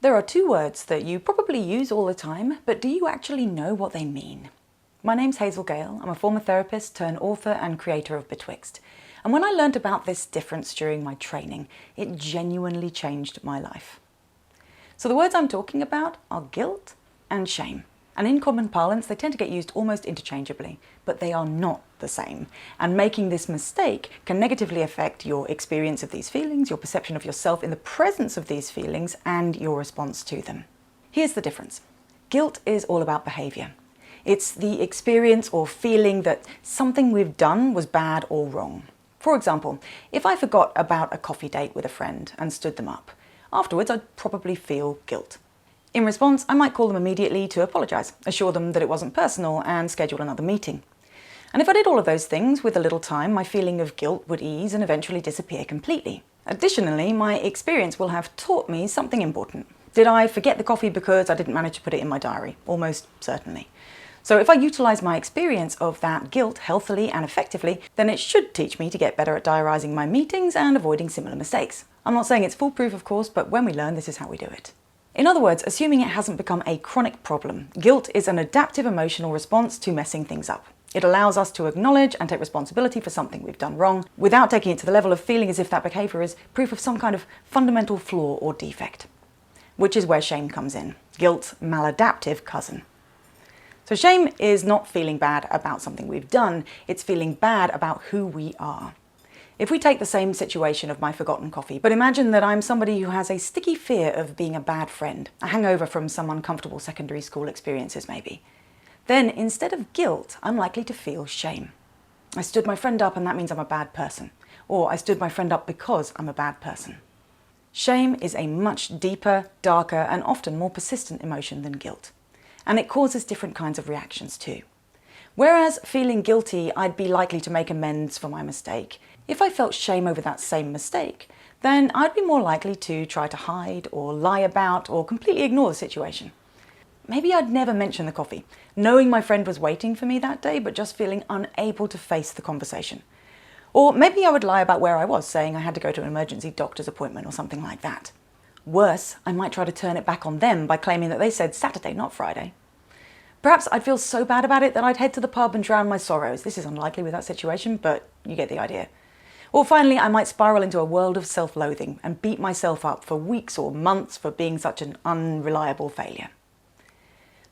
There are two words that you probably use all the time, but do you actually know what they mean? My name's Hazel Gale. I'm a former therapist turned author and creator of Betwixt. And when I learned about this difference during my training, it genuinely changed my life. So the words I'm talking about are guilt and shame. And in common parlance, they tend to get used almost interchangeably, but they are not the same. And making this mistake can negatively affect your experience of these feelings, your perception of yourself in the presence of these feelings, and your response to them. Here's the difference. Guilt is all about behavior. It's the experience or feeling that something we've done was bad or wrong. For example, if I forgot about a coffee date with a friend and stood them up, afterwards I'd probably feel guilt. In response, I might call them immediately to apologise, assure them that it wasn't personal, and schedule another meeting. And if I did all of those things, with a little time, my feeling of guilt would ease and eventually disappear completely. Additionally, my experience will have taught me something important. Did I forget the coffee because I didn't manage to put it in my diary? Almost certainly. So if I utilise my experience of that guilt healthily and effectively, then it should teach me to get better at diarising my meetings and avoiding similar mistakes. I'm not saying it's foolproof, of course, but when we learn, this is how we do it. In other words, assuming it hasn't become a chronic problem, guilt is an adaptive emotional response to messing things up. It allows us to acknowledge and take responsibility for something we've done wrong, without taking it to the level of feeling as if that behaviour is proof of some kind of fundamental flaw or defect. Which is where shame comes in, guilt's maladaptive cousin. So shame is not feeling bad about something we've done, it's feeling bad about who we are. If we take the same situation of my forgotten coffee, but imagine that I'm somebody who has a sticky fear of being a bad friend, a hangover from some uncomfortable secondary school experiences maybe, then instead of guilt, I'm likely to feel shame. I stood my friend up and that means I'm a bad person. Or I stood my friend up because I'm a bad person. Shame is a much deeper, darker, and often more persistent emotion than guilt. And it causes different kinds of reactions too. Whereas feeling guilty, I'd be likely to make amends for my mistake. If I felt shame over that same mistake, then I'd be more likely to try to hide or lie about or completely ignore the situation. Maybe I'd never mention the coffee, knowing my friend was waiting for me that day but just feeling unable to face the conversation. Or maybe I would lie about where I was, saying I had to go to an emergency doctor's appointment or something like that. Worse, I might try to turn it back on them by claiming that they said Saturday, not Friday. Perhaps I'd feel so bad about it that I'd head to the pub and drown my sorrows. This is unlikely with that situation, but you get the idea. Or finally, I might spiral into a world of self-loathing and beat myself up for weeks or months for being such an unreliable failure.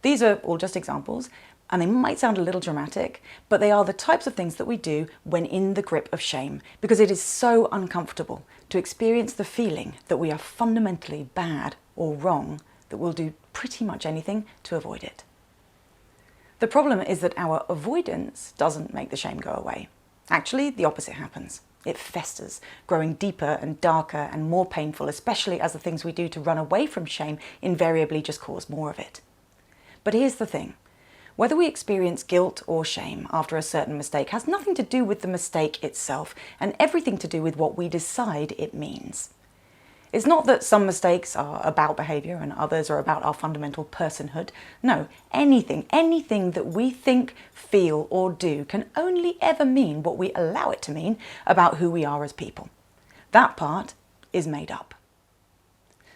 These are all just examples, and they might sound a little dramatic, but they are the types of things that we do when in the grip of shame, because it is so uncomfortable to experience the feeling that we are fundamentally bad or wrong that we'll do pretty much anything to avoid it. The problem is that our avoidance doesn't make the shame go away. Actually, the opposite happens. It festers, growing deeper and darker and more painful, especially as the things we do to run away from shame invariably just cause more of it. But here's the thing. Whether we experience guilt or shame after a certain mistake has nothing to do with the mistake itself and everything to do with what we decide it means. It's not that some mistakes are about behaviour and others are about our fundamental personhood. No, anything that we think, feel or do can only ever mean what we allow it to mean about who we are as people. That part is made up.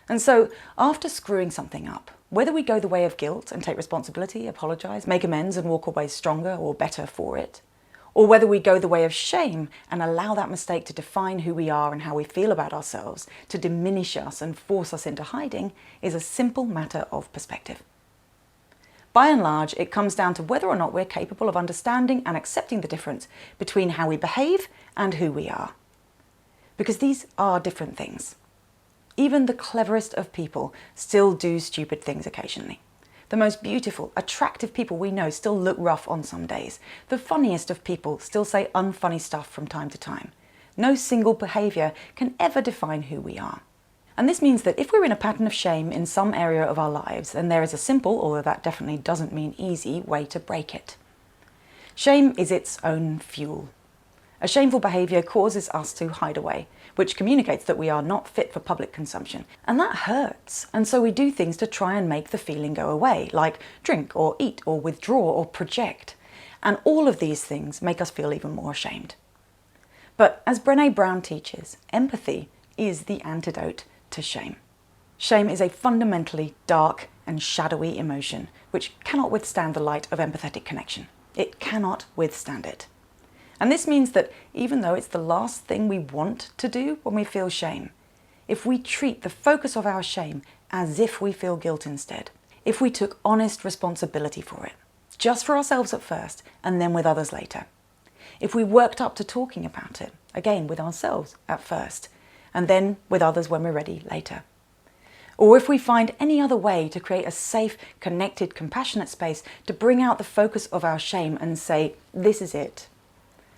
And so, after screwing something up, whether we go the way of guilt and take responsibility, apologise, make amends and walk away stronger or better for it, or whether we go the way of shame and allow that mistake to define who we are and how we feel about ourselves, to diminish us and force us into hiding, is a simple matter of perspective. By and large, it comes down to whether or not we're capable of understanding and accepting the difference between how we behave and who we are. Because these are different things. Even the cleverest of people still do stupid things occasionally. The most beautiful, attractive people we know still look rough on some days. The funniest of people still say unfunny stuff from time to time. No single behaviour can ever define who we are. And this means that if we're in a pattern of shame in some area of our lives, then there is a simple, although that definitely doesn't mean easy, way to break it. Shame is its own fuel. A shameful behaviour causes us to hide away, which communicates that we are not fit for public consumption. And that hurts. And so we do things to try and make the feeling go away, like drink or eat or withdraw or project. And all of these things make us feel even more ashamed. But as Brené Brown teaches, empathy is the antidote to shame. Shame is a fundamentally dark and shadowy emotion which cannot withstand the light of empathetic connection. It cannot withstand it. And this means that even though it's the last thing we want to do when we feel shame, if we treat the focus of our shame as if we feel guilt instead, if we took honest responsibility for it, just for ourselves at first and then with others later, if we worked up to talking about it, again with ourselves at first and then with others when we're ready later, or if we find any other way to create a safe, connected, compassionate space to bring out the focus of our shame and say, this is it.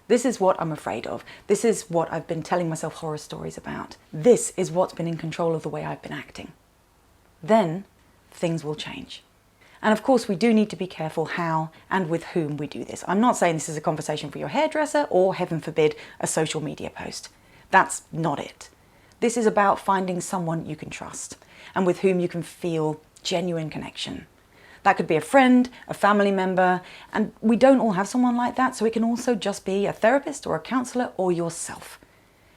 This is what I'm afraid of. This is what I've been telling myself horror stories about. This is what's been in control of the way I've been acting. Then things will change. And of course, we do need to be careful how and with whom we do this. I'm not saying this is a conversation for your hairdresser or, heaven forbid, a social media post. That's not it. This is about finding someone you can trust and with whom you can feel genuine connection. That could be a friend, a family member, and we don't all have someone like that, so it can also just be a therapist or a counsellor or yourself.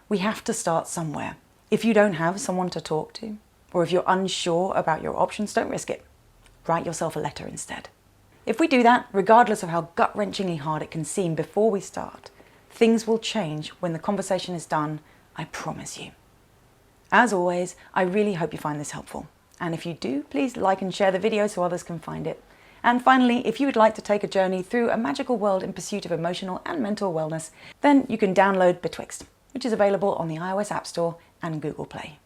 We have to start somewhere. If you don't have someone to talk to, or if you're unsure about your options, don't risk it. Write yourself a letter instead. If we do that, regardless of how gut-wrenchingly hard it can seem before we start, things will change when the conversation is done, I promise you. As always, I really hope you find this helpful. And if you do, please like and share the video so others can find it. And finally, if you would like to take a journey through a magical world in pursuit of emotional and mental wellness, then you can download Betwixt, which is available on the iOS App Store and Google Play.